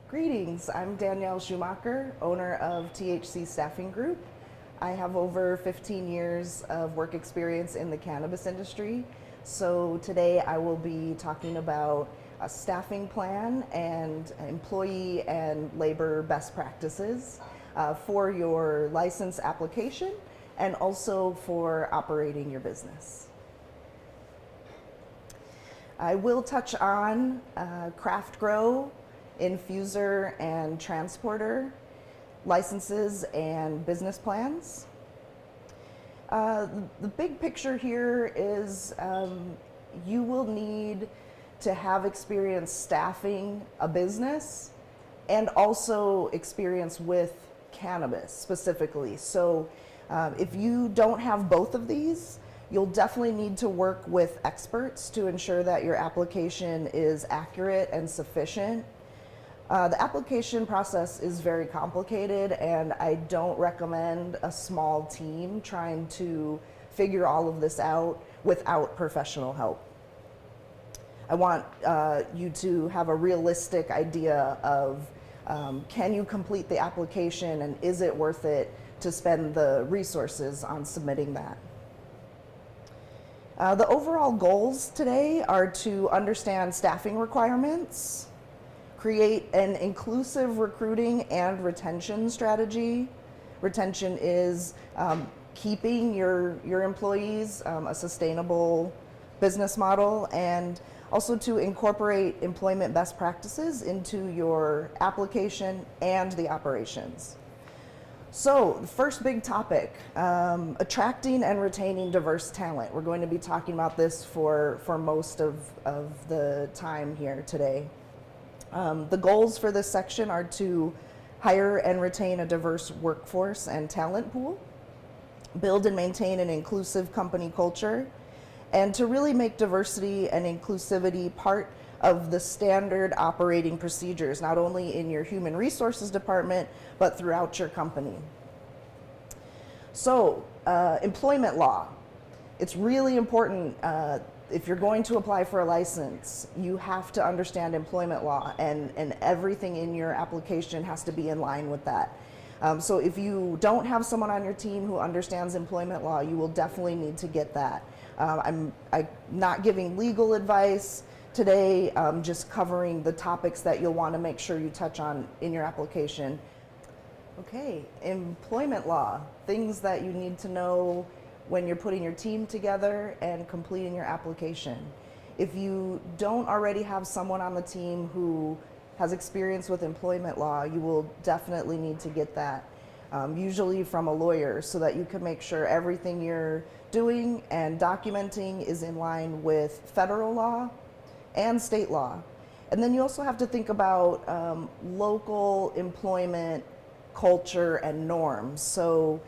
Greetings, I'm Danielle Schumacher, owner of THC Staffing Group. I have over 15 years of work experience in the cannabis industry. So today I will be talking about a staffing plan and employee and labor best practices for your license application and also for operating your business. I will touch on craft grow, infuser and transporter licenses and business plans. The big picture here is you will need to have experience staffing a business and also experience with cannabis specifically. So if you don't have both of these, you'll definitely need to work with experts to ensure that your application is accurate and sufficient. The application process is very complicated, and I don't recommend a small team trying to figure all of this out without professional help. I want you to have a realistic idea of can you complete the application and is it worth it to spend the resources on submitting that. The overall goals today are to understand staffing requirements, create an inclusive recruiting and retention strategy. Retention is keeping your employees, a sustainable business model, and also to incorporate employment best practices into your application and the operations. So the first big topic, attracting and retaining diverse talent. We're going to be talking about this for most of the time here today. The goals for this section are to hire and retain a diverse workforce and talent pool, build and maintain an inclusive company culture, and to really make diversity and inclusivity part of the standard operating procedures, not only in your human resources department, but throughout your company. So, employment law. It's really important, if you're going to apply for a license, you have to understand employment law, and everything in your application has to be in line with that. So if you don't have someone on your team who understands employment law, you will definitely need to get that. I'm not giving legal advice today, just covering the topics that you'll want to make sure you touch on in your application. Okay, employment law, things that you need to know when you're putting your team together and completing your application. If you don't already have someone on the team who has experience with employment law, you will definitely need to get that, usually from a lawyer, so that you can make sure everything you're doing and documenting is in line with federal law and state law. And then you also have to think about local employment culture and norms. So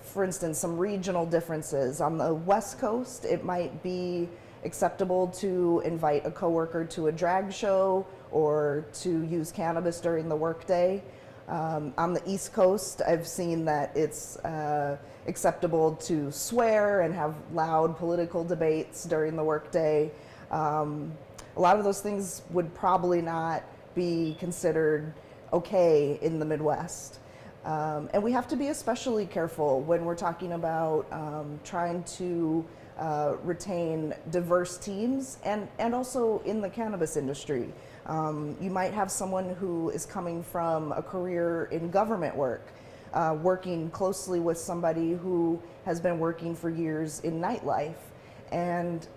for instance, some regional differences. On the West Coast, it might be acceptable to invite a coworker to a drag show or to use cannabis during the workday. On the East Coast, I've seen that it's acceptable to swear and have loud political debates during the workday. A lot of those things would probably not be considered okay in the Midwest. And we have to be especially careful when we're talking about trying to retain diverse teams and also in the cannabis industry. You might have someone who is coming from a career in government work, working closely with somebody who has been working for years in nightlife. And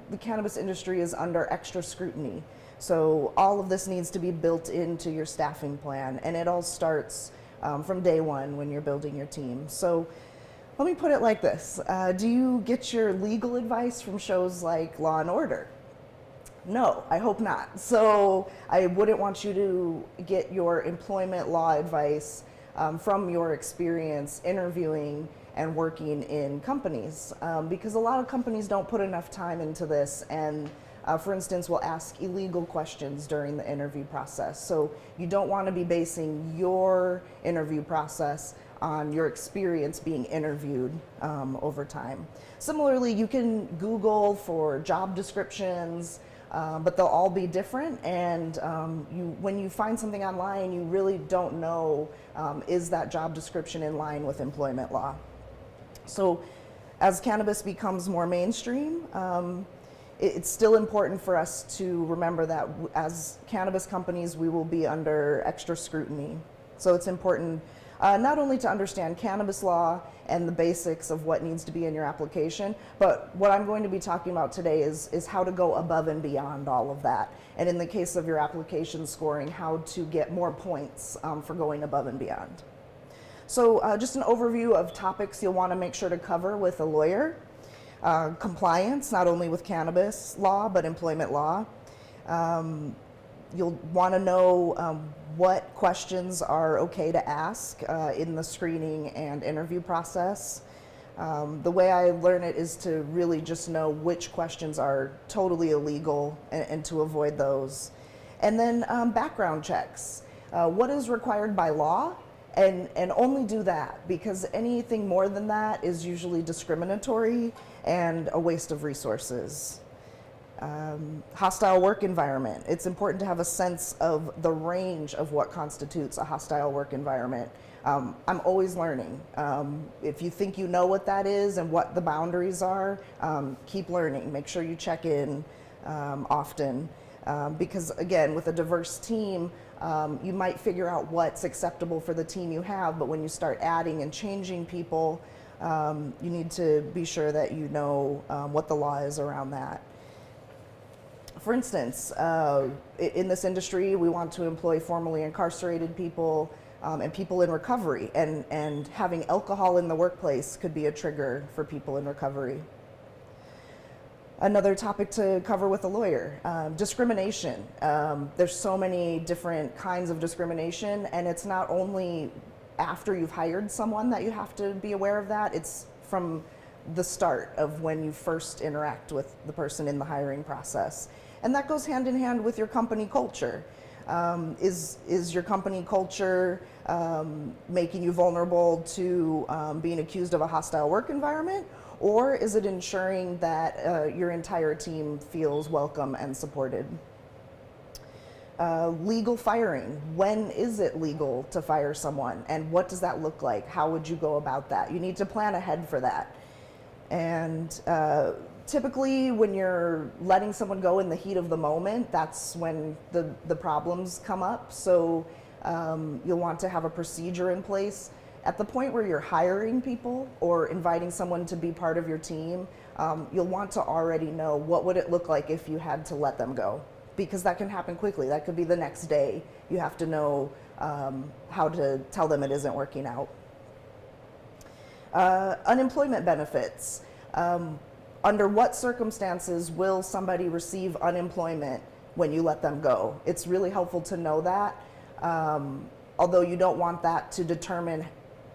the cannabis industry is under extra scrutiny. So all of this needs to be built into your staffing plan, and it all starts from day one when you're building your team. So let me put it like this. Do you get your legal advice from shows like Law and Order? No, I hope not. So I wouldn't want you to get your employment law advice from your experience interviewing and working in companies, because a lot of companies don't put enough time into this, and for instance, will ask illegal questions during the interview process. So you don't want to be basing your interview process on your experience being interviewed over time. Similarly, you can Google for job descriptions, but they'll all be different. And when you find something online, you really don't know, is that job description in line with employment law? So as cannabis becomes more mainstream, it's still important for us to remember that as cannabis companies, we will be under extra scrutiny. So it's important not only to understand cannabis law and the basics of what needs to be in your application, but what I'm going to be talking about today is how to go above and beyond all of that. And in the case of your application scoring, how to get more points for going above and beyond. So just an overview of topics you'll want to make sure to cover with a lawyer. Compliance, not only with cannabis law, but employment law. You'll want to know what questions are okay to ask in the screening and interview process. The way I learn it is to really just know which questions are totally illegal and to avoid those. And then background checks. What is required by law? And only do that, because anything more than that is usually discriminatory and a waste of resources. Hostile work environment. It's important to have a sense of the range of what constitutes a hostile work environment. I'm always learning. If you think you know what that is and what the boundaries are, keep learning. Make sure you check in often. Because again, with a diverse team, you might figure out what's acceptable for the team you have, but when you start adding and changing people, you need to be sure that you know what the law is around that. For instance, in this industry, we want to employ formerly incarcerated people and people in recovery, and having alcohol in the workplace could be a trigger for people in recovery. Another topic to cover with a lawyer, discrimination. There's so many different kinds of discrimination, and it's not only after you've hired someone that you have to be aware of that, it's from the start of when you first interact with the person in the hiring process. And that goes hand in hand with your company culture. Is your company culture making you vulnerable to being accused of a hostile work environment? Or is it ensuring that your entire team feels welcome and supported? Legal firing. When is it legal to fire someone? And what does that look like? How would you go about that? You need to plan ahead for that. And typically when you're letting someone go in the heat of the moment, that's when the problems come up. So you'll want to have a procedure in place. At the point where you're hiring people or inviting someone to be part of your team, you'll want to already know what would it look like if you had to let them go, because that can happen quickly. That could be the next day. You have to know how to tell them it isn't working out. Unemployment benefits. Under what circumstances will somebody receive unemployment when you let them go? It's really helpful to know that, although you don't want that to determine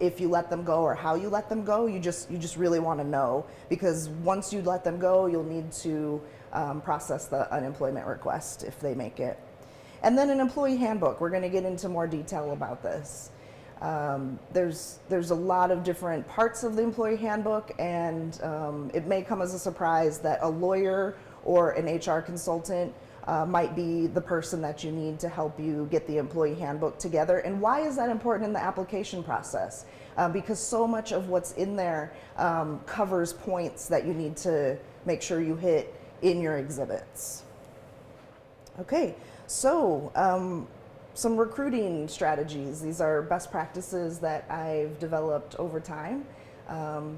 if you let them go or how you let them go. You just really want to know, because once you let them go, you'll need to process the unemployment request if they make it. And then an employee handbook. We're going to get into more detail about this. There's a lot of different parts of the employee handbook, and it may come as a surprise that a lawyer or an HR consultant might be the person that you need to help you get the employee handbook together. And why is that important in the application process? Because so much of what's in there covers points that you need to make sure you hit in your exhibits. Okay, so some recruiting strategies. These are best practices that I've developed over time,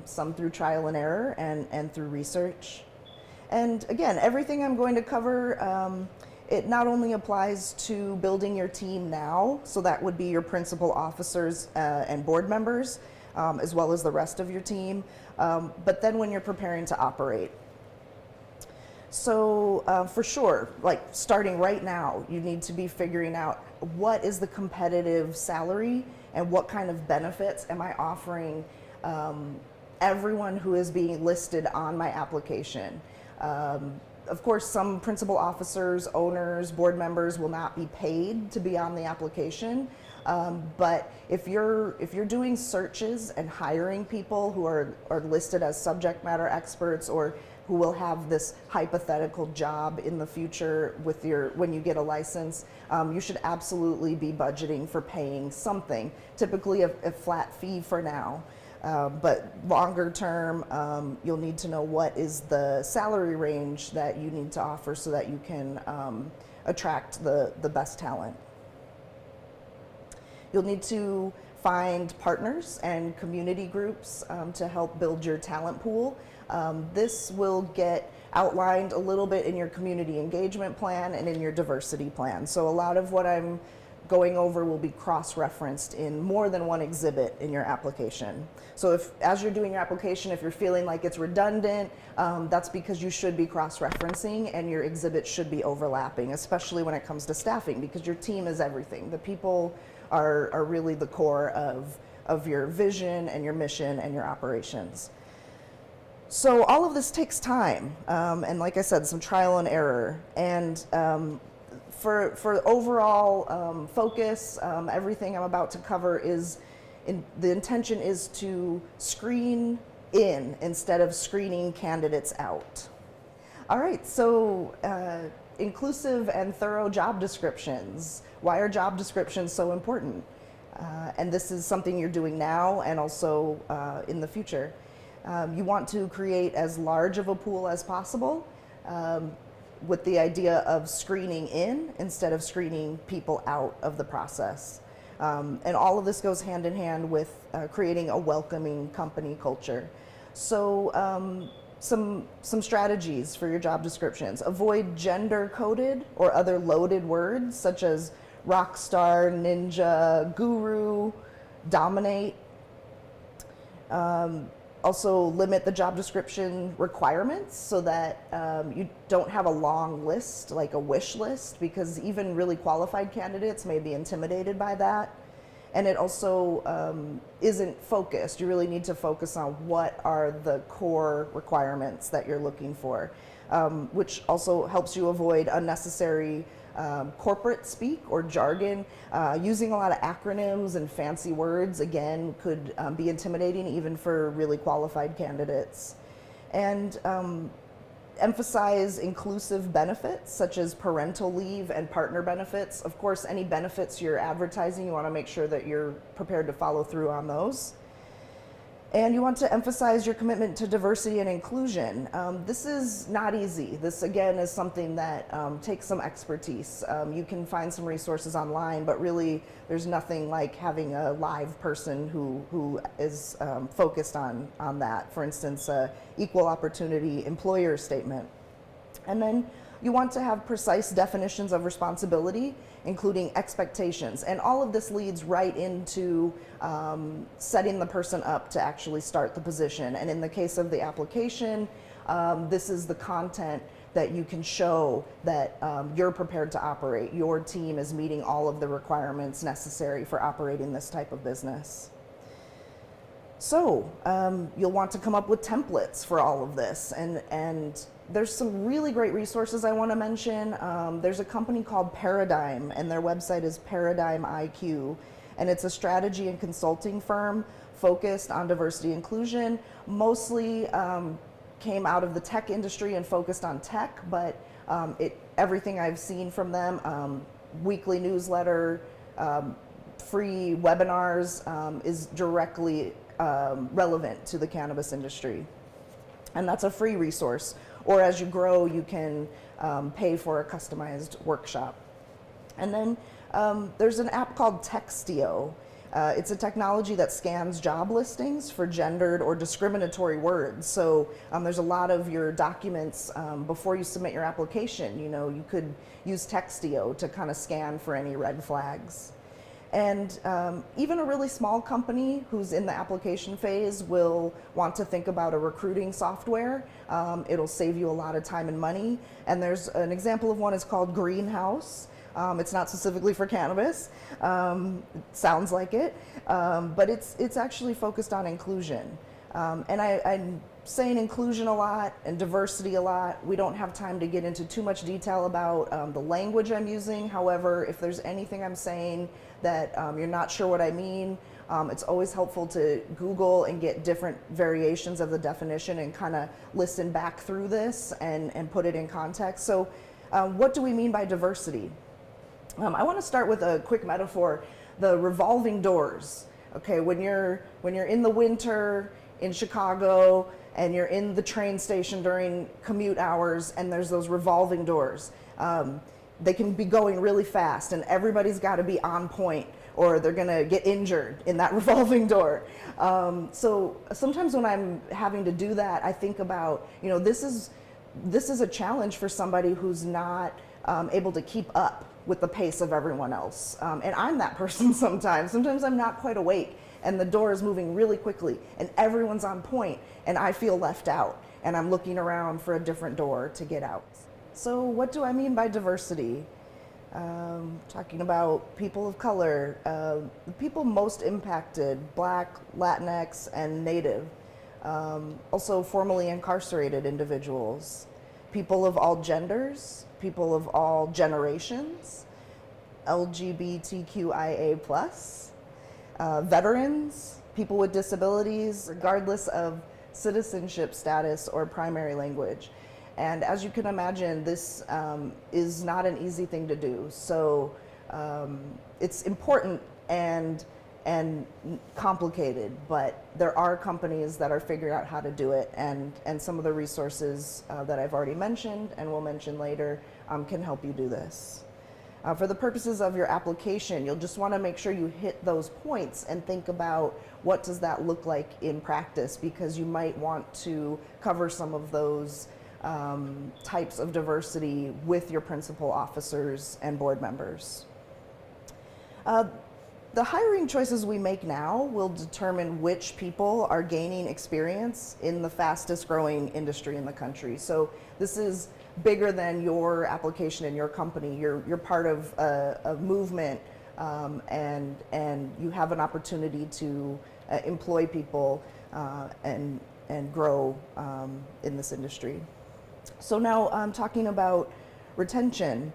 some through trial and error and through research. And again, everything I'm going to cover, it not only applies to building your team now, so that would be your principal officers and board members, as well as the rest of your team, but then when you're preparing to operate. So for sure, like starting right now, you need to be figuring out what is the competitive salary and what kind of benefits am I offering everyone who is being listed on my application. Of course, some principal officers, owners, board members will not be paid to be on the application. But if you're doing searches and hiring people who are listed as subject matter experts or who will have this hypothetical job in the future with when you get a license, you should absolutely be budgeting for paying something, typically a flat fee for now. But longer term, you'll need to know what is the salary range that you need to offer so that you can attract the best talent. You'll need to find partners and community groups to help build your talent pool. This will get outlined a little bit in your community engagement plan and in your diversity plan. So a lot of what I'm going over will be cross-referenced in more than one exhibit in your application. So as you're doing your application, if you're feeling like it's redundant, that's because you should be cross-referencing and your exhibit should be overlapping, especially when it comes to staffing, because your team is everything. The people are really the core of your vision and your mission and your operations. So all of this takes time, and like I said, some trial and error. And for overall focus, everything I'm about to cover is, the intention is to screen in instead of screening candidates out. All right, so inclusive and thorough job descriptions. Why are job descriptions so important? And this is something you're doing now and also in the future. You want to create as large of a pool as possible with the idea of screening in instead of screening people out of the process. And all of this goes hand in hand with creating a welcoming company culture. So some strategies for your job descriptions. Avoid gender-coded or other loaded words such as rock star, ninja, guru, dominate. Also limit the job description requirements so that you don't have a long list, like a wish list, because even really qualified candidates may be intimidated by that. And it also isn't focused. You really need to focus on what are the core requirements that you're looking for, which also helps you avoid unnecessary corporate speak or jargon. Using a lot of acronyms and fancy words, again, could be intimidating even for really qualified candidates. And emphasize inclusive benefits such as parental leave and partner benefits. Of course, any benefits you're advertising, you want to make sure that you're prepared to follow through on those. And you want to emphasize your commitment to diversity and inclusion. This is not easy. This, again, is something that takes some expertise. You can find some resources online, but really there's nothing like having a live person who is focused on that. For instance, equal opportunity employer statement. And then you want to have precise definitions of responsibility, including expectations. And all of this leads right into setting the person up to actually start the position. And in the case of the application, this is the content that you can show that you're prepared to operate. Your team is meeting all of the requirements necessary for operating this type of business. So you'll want to come up with templates for all of this, and there's some really great resources I want to mention. There's a company called Paradigm, and their website is Paradigm IQ, and it's a strategy and consulting firm focused on diversity inclusion. Mostly came out of the tech industry and focused on tech, but everything I've seen from them, weekly newsletter, free webinars, is directly relevant to the cannabis industry. And that's a free resource. Or as you grow, you can pay for a customized workshop. And then there's an app called Textio. It's a technology that scans job listings for gendered or discriminatory words. So there's a lot of your documents before you submit your application. You know, you could use Textio to kind of scan for any red flags. And even a really small company who's in the application phase will want to think about a recruiting software. It'll save you a lot of time and money. And there's an example of one, it's called Greenhouse. It's not specifically for cannabis. It sounds like it, but it's actually focused on inclusion. And I'm saying inclusion a lot and diversity a lot. We don't have time to get into too much detail about the language I'm using. However, if there's anything I'm saying that you're not sure what I mean, It's always helpful to Google and get different variations of the definition and kind of listen back through this and put it in context. So what do we mean by diversity? I want to start with a quick metaphor, the revolving doors. Okay, when you're in the winter in Chicago and you're in the train station during commute hours and there's those revolving doors. They can be going really fast and everybody's got to be on point or they're gonna get injured in that revolving door. So sometimes when I'm having to do that, I think about, this is a challenge for somebody who's not able to keep up with the pace of everyone else. And I'm that person sometimes. Sometimes I'm not quite awake and the door is moving really quickly and everyone's on point and I feel left out and I'm looking around for a different door to get out. So what do I mean by diversity? Talking about people of color, the people most impacted, Black, Latinx, and Native. Also formerly incarcerated individuals, people of all genders, people of all generations, LGBTQIA+, veterans, people with disabilities, regardless of citizenship status or primary language. And as you can imagine, this is not an easy thing to do. So it's important and complicated, but there are companies that are figuring out how to do it, and some of the resources that I've already mentioned and will mention later can help you do this. For the purposes of your application, you'll just want to make sure you hit those points and think about what does that look like in practice, because you might want to cover some of those types of diversity with your principal officers and board members. The hiring choices we make now will determine which people are gaining experience in the fastest growing industry in the country. So this is bigger than your application in your company. You're part of a movement, and you have an opportunity to employ people and grow in this industry. So now I'm talking about retention,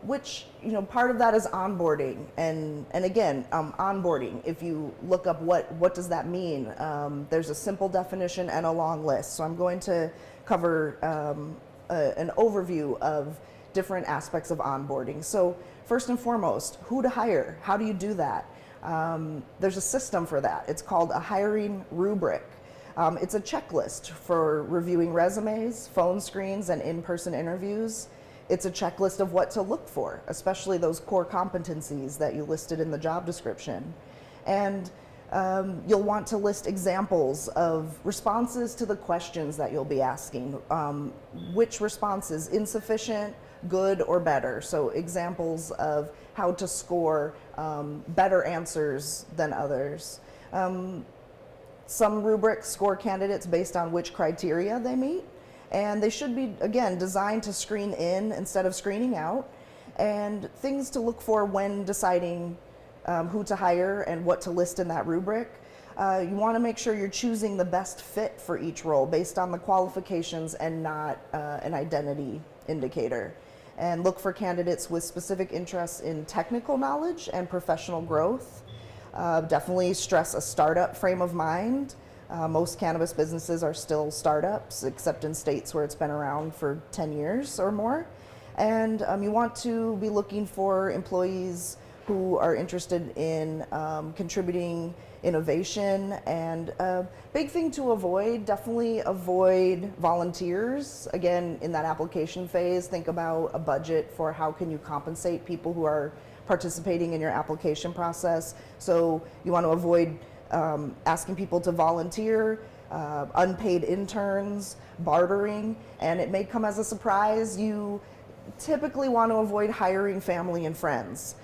which, part of that is onboarding. And again, onboarding, if you look up what does that mean, there's a simple definition and a long list. So I'm going to cover an overview of different aspects of onboarding. So first and foremost, who to hire? How do you do that? There's a system for that. It's called a hiring rubric. It's a checklist for reviewing resumes, phone screens, and in-person interviews. It's a checklist of what to look for, especially those core competencies that you listed in the job description. And you'll want to list examples of responses to the questions that you'll be asking. Which responses, insufficient, good, or better? So examples of how to score better answers than others. Some rubrics score candidates based on which criteria they meet, and they should be, again, designed to screen in instead of screening out, and things to look for when deciding who to hire and what to list in that rubric. You want to make sure you're choosing the best fit for each role based on the qualifications and not an identity indicator. And look for candidates with specific interests in technical knowledge and professional growth. Definitely stress a startup frame of mind. Most cannabis businesses are still startups, except in states where it's been around for 10 years or more. And you want to be looking for employees who are interested in contributing innovation. And big thing to avoid, definitely avoid volunteers. Again, in that application phase, think about a budget for how can you compensate people who are participating in your application process. So you want to avoid asking people to volunteer, unpaid interns, bartering, and it may come as a surprise. You typically want to avoid hiring family and friends.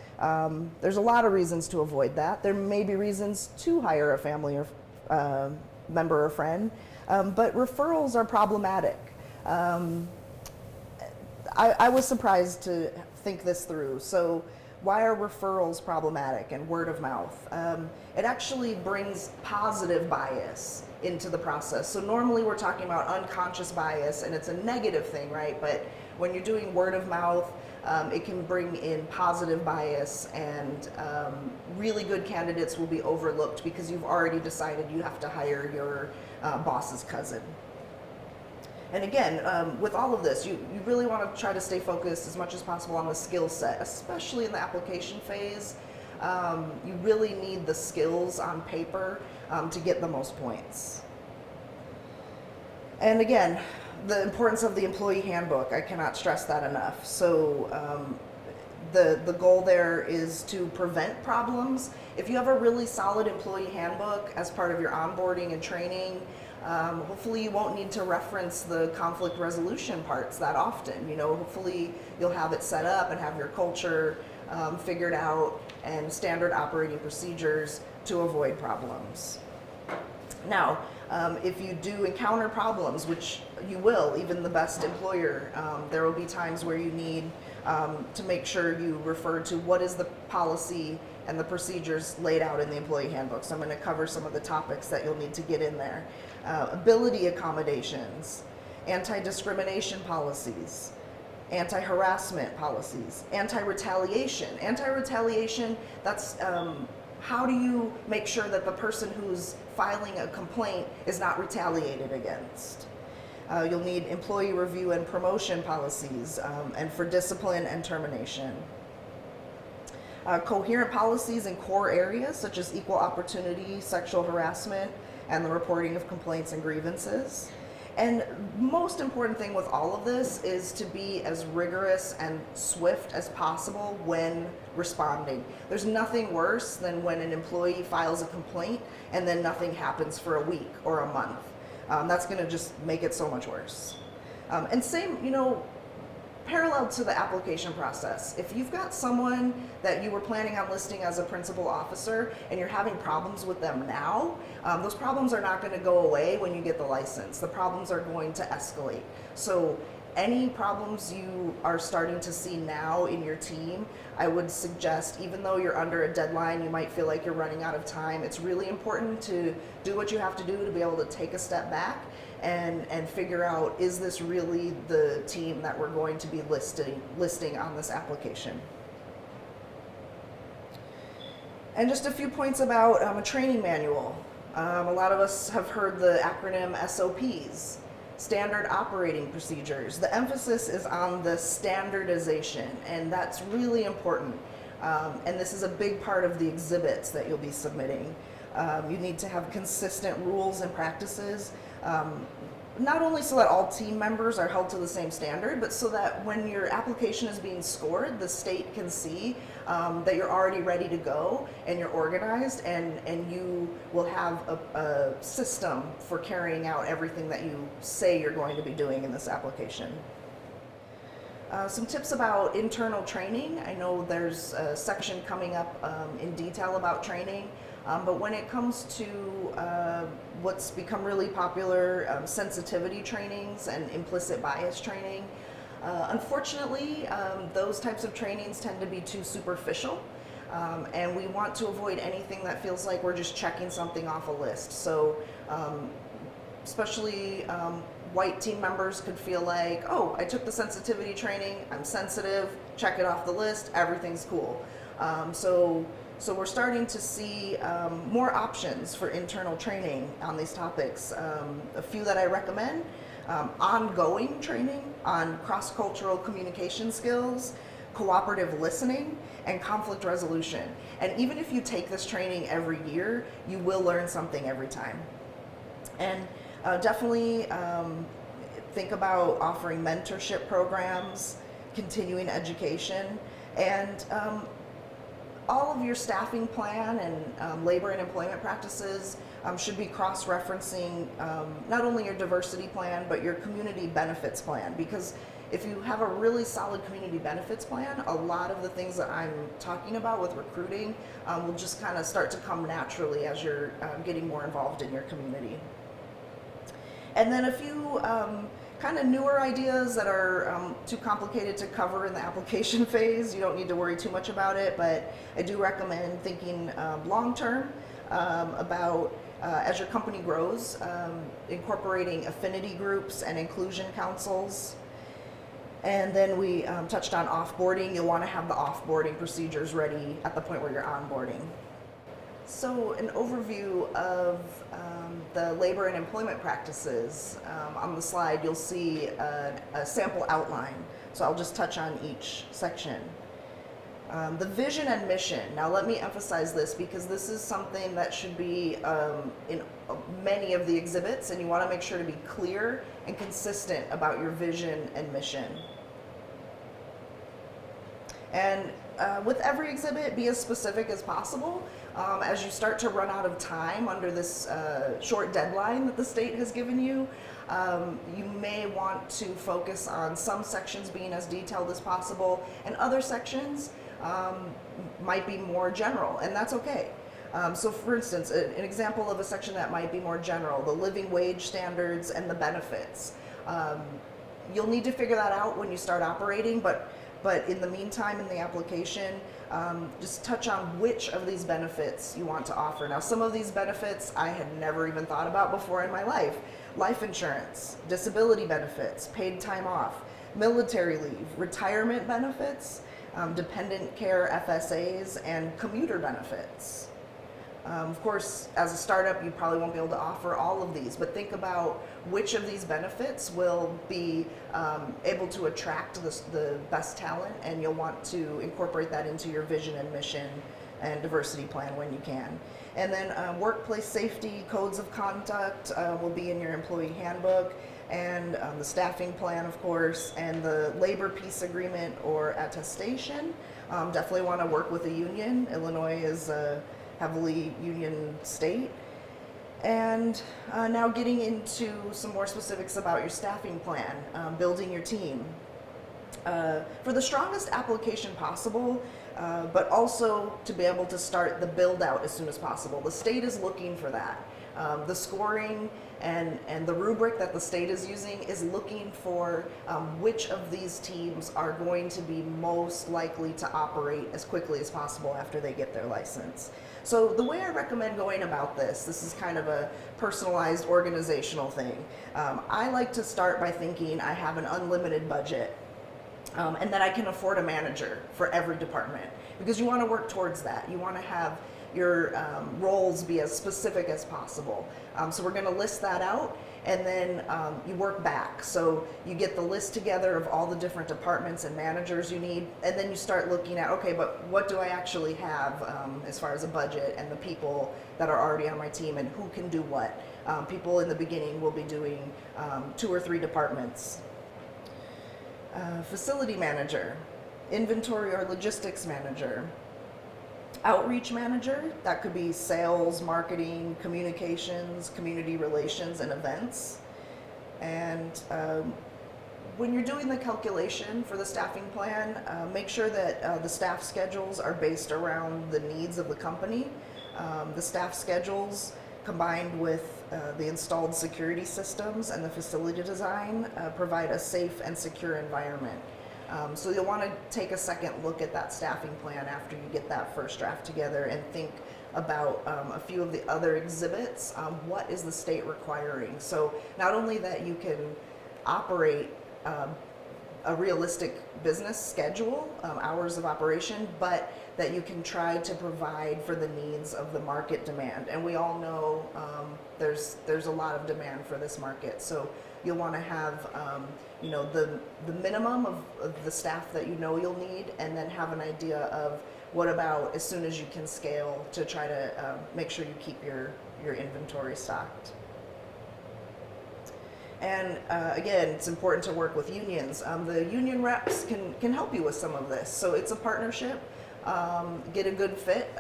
There's a lot of reasons to avoid that. There may be reasons to hire a family or member or friend, but referrals are problematic. I was surprised to think this through. So why are referrals problematic and word of mouth? It actually brings positive bias into the process. So normally we're talking about unconscious bias and it's a negative thing, right? But when you're doing word of mouth, it can bring in positive bias, and really good candidates will be overlooked because you've already decided you have to hire your boss's cousin. And again, with all of this, you really want to try to stay focused as much as possible on the skill set, especially in the application phase. You really need the skills on paper to get the most points. And again, the importance of the employee handbook, I cannot stress that enough. So the goal there is to prevent problems. If you have a really solid employee handbook as part of your onboarding and training, hopefully you won't need to reference the conflict resolution parts that often. Hopefully you'll have it set up and have your culture figured out and standard operating procedures to avoid problems. Now, if you do encounter problems, which you will, even the best employer, there will be times where you need to make sure you refer to what is the policy and the procedures laid out in the employee handbook. So I'm going to cover some of the topics that you'll need to get in there. Ability accommodations, anti-discrimination policies, anti-harassment policies, anti-retaliation. Anti-retaliation, that's how do you make sure that the person who's filing a complaint is not retaliated against? You'll need employee review and promotion policies, and for discipline and termination. Coherent policies in core areas such as equal opportunity, sexual harassment, and the reporting of complaints and grievances. And most important thing with all of this is to be as rigorous and swift as possible when responding. There's nothing worse than when an employee files a complaint and then nothing happens for a week or a month. That's going to just make it so much worse. And same, parallel to the application process, if you've got someone that you were planning on listing as a principal officer and you're having problems with them now, those problems are not going to go away when you get the license. The problems are going to escalate. So any problems you are starting to see now in your team, I would suggest, even though you're under a deadline, you might feel like you're running out of time, it's really important to do what you have to do to be able to take a step back and figure out, is this really the team that we're going to be listing on this application? And just a few points about a training manual. A lot of us have heard the acronym SOPs, Standard Operating Procedures. The emphasis is on the standardization, and that's really important. And this is a big part of the exhibits that you'll be submitting. You need to have consistent rules and practices, not only so that all team members are held to the same standard, but so that when your application is being scored, the state can see that you're already ready to go and you're organized, and you will have a system for carrying out everything that you say you're going to be doing in this application. Some tips about internal training. I know there's a section coming up in detail about training. But when it comes to what's become really popular, sensitivity trainings and implicit bias training, unfortunately, those types of trainings tend to be too superficial, and we want to avoid anything that feels like we're just checking something off a list. So especially white team members could feel like, oh, I took the sensitivity training, I'm sensitive, check it off the list, everything's cool. So we're starting to see more options for internal training on these topics. A few that I recommend: ongoing training on cross-cultural communication skills, cooperative listening, and conflict resolution. And even if you take this training every year, you will learn something every time. And definitely think about offering mentorship programs, continuing education, and all of your staffing plan and labor and employment practices should be cross-referencing not only your diversity plan, but your community benefits plan. Because if you have a really solid community benefits plan, a lot of the things that I'm talking about with recruiting will just kind of start to come naturally as you're getting more involved in your community. And then a few kind of newer ideas that are too complicated to cover in the application phase. You don't need to worry too much about it, but I do recommend thinking long-term about, as your company grows, incorporating affinity groups and inclusion councils. And then we touched on offboarding. You'll want to have the offboarding procedures ready at the point where you're onboarding. So an overview of the labor and employment practices. On the slide, you'll see a sample outline. So I'll just touch on each section. The vision and mission. Now let me emphasize this because this is something that should be in many of the exhibits, and you want to make sure to be clear and consistent about your vision and mission. And with every exhibit, be as specific as possible. As you start to run out of time under this short deadline that the state has given you, you may want to focus on some sections being as detailed as possible, and other sections might be more general, and that's okay. So for instance, an example of a section that might be more general, the living wage standards and the benefits. You'll need to figure that out when you start operating, but in the meantime, in the application, just touch on which of these benefits you want to offer. Now, some of these benefits I had never even thought about before in my life. Life insurance, disability benefits, paid time off, military leave, retirement benefits, dependent care FSAs, and commuter benefits. Of course, as a startup, you probably won't be able to offer all of these, but think about which of these benefits will be able to attract the best talent, and you'll want to incorporate that into your vision and mission and diversity plan when you can. And then workplace safety, codes of conduct will be in your employee handbook, and the staffing plan, of course, and the labor peace agreement or attestation. Definitely want to work with a union. Illinois is a heavily union state. And now getting into some more specifics about your staffing plan, building your team. For the strongest application possible, but also to be able to start the build out as soon as possible. The state is looking for that. The scoring and the rubric that the state is using is looking for which of these teams are going to be most likely to operate as quickly as possible after they get their license. So the way I recommend going about this is kind of a personalized organizational thing. I like to start by thinking I have an unlimited budget and that I can afford a manager for every department, because you want to work towards that. You want to have your roles be as specific as possible. So we're going to list that out, and then you work back. So you get the list together of all the different departments and managers you need, and then you start looking at, okay, but what do I actually have as far as a budget and the people that are already on my team and who can do what. People in the beginning will be doing 2 or 3 departments. Facility manager, inventory or logistics manager, outreach manager, that could be sales, marketing, communications, community relations, and events. And when you're doing the calculation for the staffing plan, make sure that the staff schedules are based around the needs of the company. The staff schedules combined with the installed security systems and the facility design provide a safe and secure environment. So you'll want to take a second look at that staffing plan after you get that first draft together and think about a few of the other exhibits. What is the state requiring? So not only that you can operate a realistic business schedule, hours of operation, but that you can try to provide for the needs of the market demand. And we all know there's a lot of demand for this market. So you'll want to have the minimum of the staff that you know you'll need, and then have an idea of what about as soon as you can scale to try to make sure you keep your inventory stocked. And again, it's important to work with unions. The union reps can help you with some of this. So it's a partnership. Get a good fit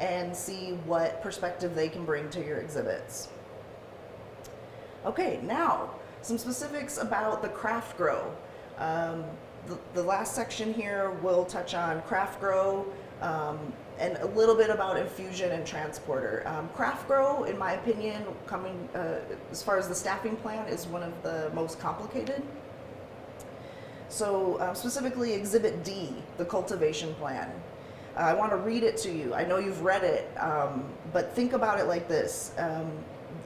and see what perspective they can bring to your exhibits. Okay, now some specifics about the craft grow. The last section here will touch on craft grow and a little bit about infusion and transporter. Craft grow, in my opinion, coming as far as the staffing plan, is one of the most complicated. So specifically Exhibit D, the cultivation plan. I want to read it to you. I know you've read it, but think about it like this.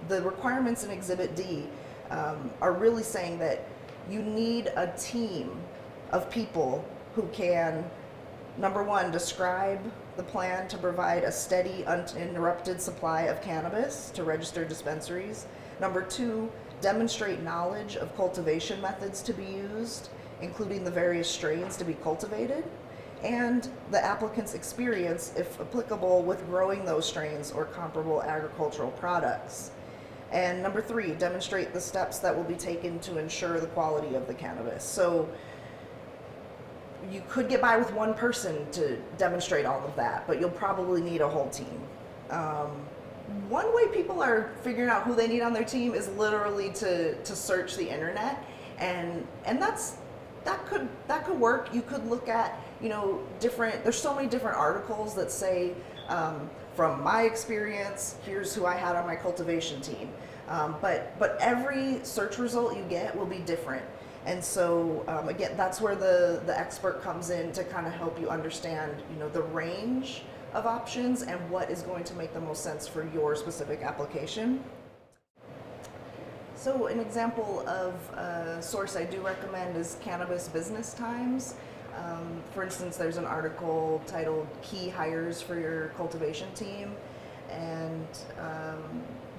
The requirements in Exhibit D are really saying that You need a team of people who can, number one, describe the plan to provide a steady, uninterrupted supply of cannabis to registered dispensaries. Number two, demonstrate knowledge of cultivation methods to be used, including the various strains to be cultivated, and the applicant's experience, if applicable, with growing those strains or comparable agricultural products. And number three, demonstrate the steps that will be taken to ensure the quality of the cannabis. So you could get by with one person to demonstrate all of that, but you'll probably need a whole team. One way people are figuring out who they need on their team is literally to search the internet, and that could work. You could look at, there's so many different articles that say, from my experience, here's who I had on my cultivation team. But every search result you get will be different. And so again, that's where the expert comes in to kind of help you understand, the range of options and what is going to make the most sense for your specific application. So an example of a source I do recommend is Cannabis Business Times. For instance, there's an article titled Key Hires for Your Cultivation Team, and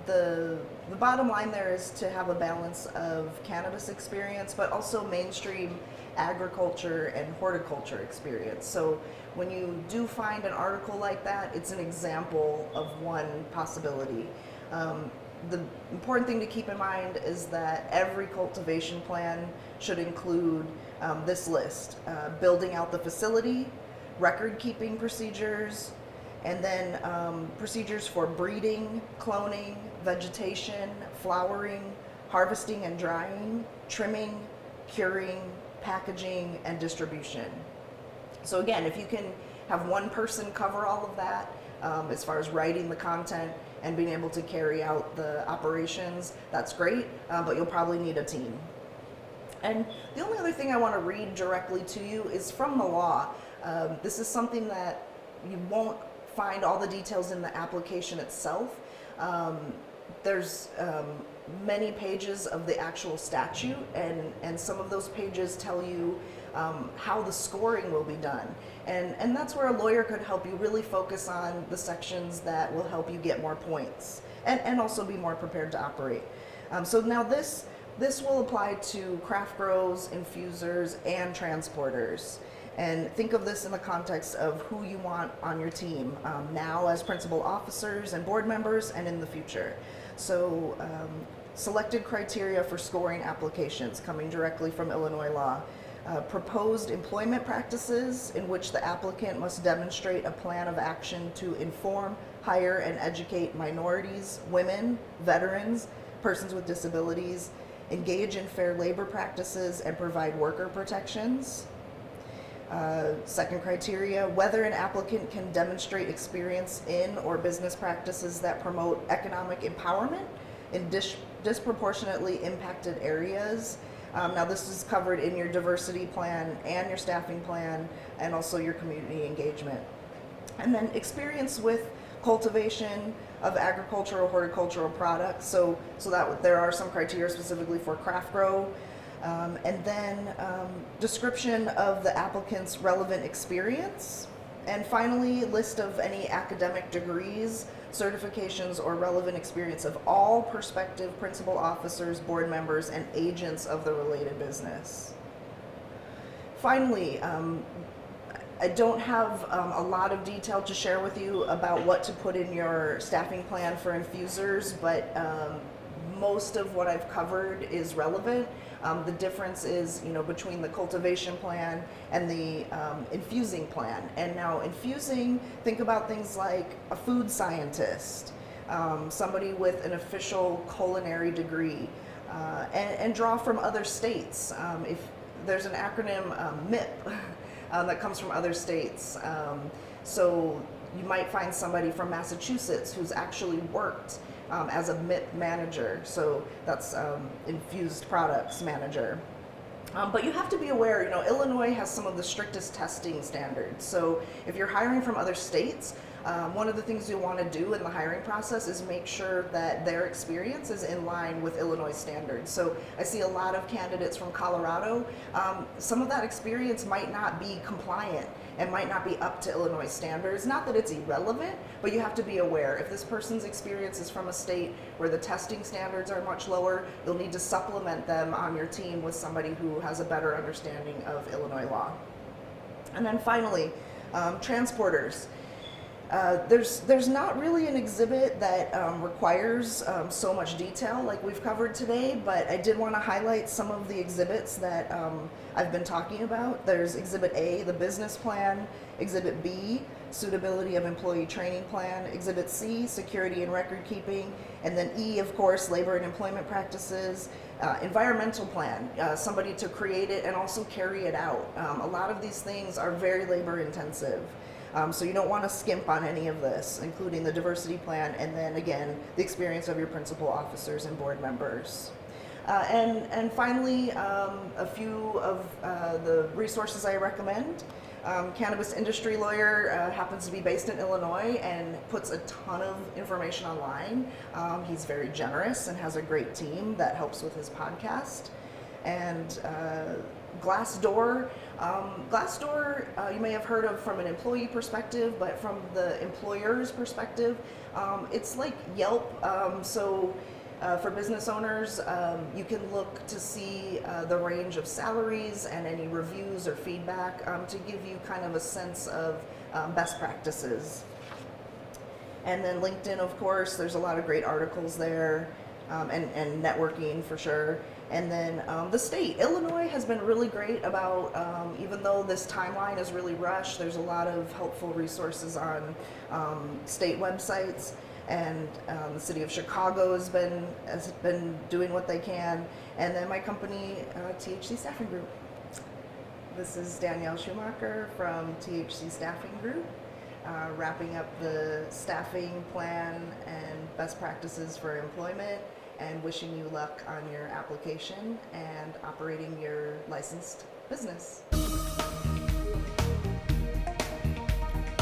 the bottom line there is to have a balance of cannabis experience, but also mainstream agriculture and horticulture experience. So when you do find an article like that, it's an example of one possibility. The important thing to keep in mind is that every cultivation plan should include this list: building out the facility, record keeping procedures, and then procedures for breeding, cloning, vegetation, flowering, harvesting and drying, trimming, curing, packaging, and distribution. So again, if you can have one person cover all of that, as far as writing the content and being able to carry out the operations, that's great, but you'll probably need a team. And the only other thing I want to read directly to you is from the law. This is something that you won't find all the details in the application itself. There's many pages of the actual statute, and some of those pages tell you how the scoring will be done. And that's where a lawyer could help you really focus on the sections that will help you get more points and also be more prepared to operate. So now this will apply to craft grows, infusers, and transporters. And think of this in the context of who you want on your team, now as principal officers and board members, and in the future. So selected criteria for scoring applications coming directly from Illinois law. Proposed employment practices in which the applicant must demonstrate a plan of action to inform, hire, and educate minorities, women, veterans, persons with disabilities, engage in fair labor practices, and provide worker protections. Second criteria, whether an applicant can demonstrate experience in or business practices that promote economic empowerment in disproportionately impacted areas. Now this is covered in your diversity plan and your staffing plan, and also your community engagement. And then experience with cultivation of agricultural, horticultural products. So that there are some criteria specifically for craft grow. And then description of the applicant's relevant experience. And finally, list of any academic degrees, certifications, or relevant experience of all prospective principal officers, board members, and agents of the related business. Finally, I don't have a lot of detail to share with you about what to put in your staffing plan for infusers, but most of what I've covered is relevant. The difference is, between the cultivation plan and the infusing plan. And now infusing, think about things like a food scientist, somebody with an official culinary degree, and draw from other states. If there's an acronym, MIP, that comes from other states. So you might find somebody from Massachusetts who's actually worked as a MIP manager, so that's infused products manager. But you have to be aware, Illinois has some of the strictest testing standards. So if you're hiring from other states, One of the things we want to do in the hiring process is make sure that their experience is in line with Illinois standards. So I see a lot of candidates from Colorado. Some of that experience might not be compliant and might not be up to Illinois standards. Not that it's irrelevant, but you have to be aware. If this person's experience is from a state where the testing standards are much lower, you'll need to supplement them on your team with somebody who has a better understanding of Illinois law. And then finally, transporters. There's not really an exhibit that requires so much detail like we've covered today, but I did want to highlight some of the exhibits that I've been talking about. There's Exhibit A, the business plan, Exhibit B, suitability of employee training plan, Exhibit C, security and record keeping, and then E, of course, labor and employment practices, environmental plan, somebody to create it and also carry it out. A lot of these things are very labor intensive. So you don't want to skimp on any of this, including the diversity plan, and then again, the experience of your principal officers and board members. And finally, a few of the resources I recommend. Cannabis industry lawyer happens to be based in Illinois and puts a ton of information online. He's very generous and has a great team that helps with his podcast. And Glassdoor. Glassdoor, you may have heard of from an employee perspective, but from the employer's perspective, it's like Yelp. For business owners, you can look to see the range of salaries and any reviews or feedback to give you kind of a sense of best practices. And then LinkedIn, of course, there's a lot of great articles there, and networking for sure. And then the state, Illinois has been really great about, even though this timeline is really rushed, there's a lot of helpful resources on state websites. And the city of Chicago has been doing what they can. And then my company, THC Staffing Group. This is Danielle Schumacher from THC Staffing Group, wrapping up the staffing plan and best practices for employment, and wishing you luck on your application and operating your licensed business.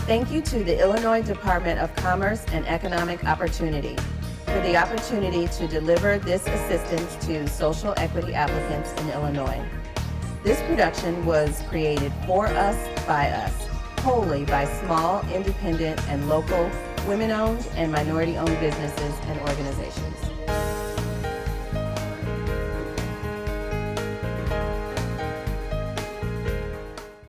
Thank you to the Illinois Department of Commerce and Economic Opportunity for the opportunity to deliver this assistance to social equity applicants in Illinois. This production was created for us, by us, wholly by small, independent, and local women-owned and minority-owned businesses and organizations.